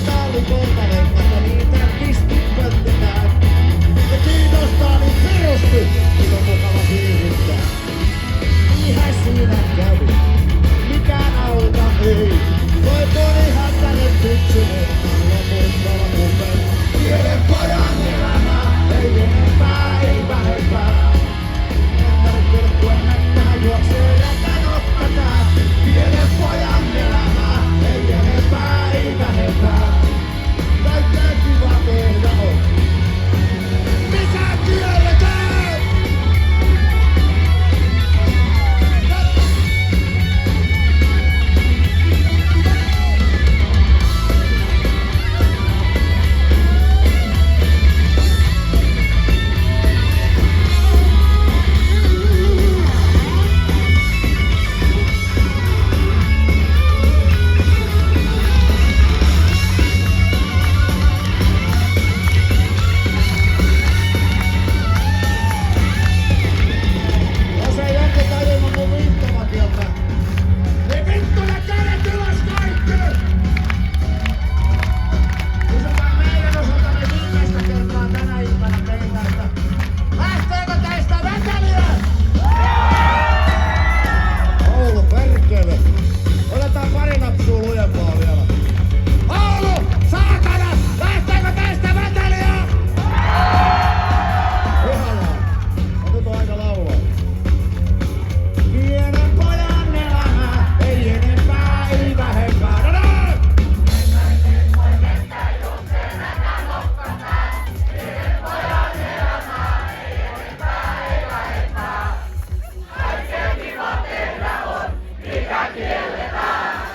taulukolta leikata, niitä pistit pöttetään. Ja kiinnostaa niin perusti, kun on mukava kiinnittää. Niinhän siinä kävi, mikään auta ei. Toi ponihan tänne tytsynen, lopulta lopulta. Pienen pojan elämä, ei enempää, ei vähempää. En tarvitse kuennettaa, juoksee räkän ottaa. Pienen pojan elämä, ei enempää, ei vähempää. Kaikkea kiva tehdä on. Mikä kielletään?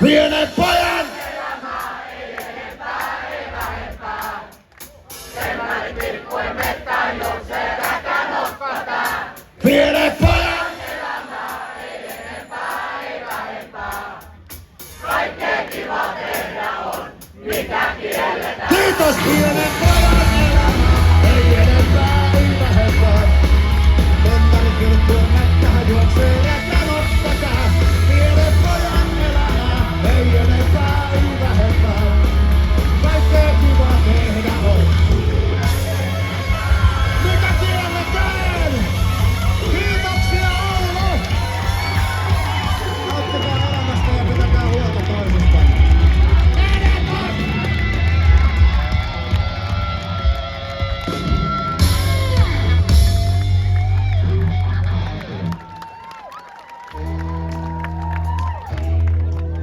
Pienen pojan elämää, ei enempää, ei vähempää. Semmoinen pilkkuen mettään juoksee räkän nokkataan. Pienen pojan elämää, ei enempää, ei vähempää. Kaikkea kiva tehdä on, mikä kielletään. Kiitos pienen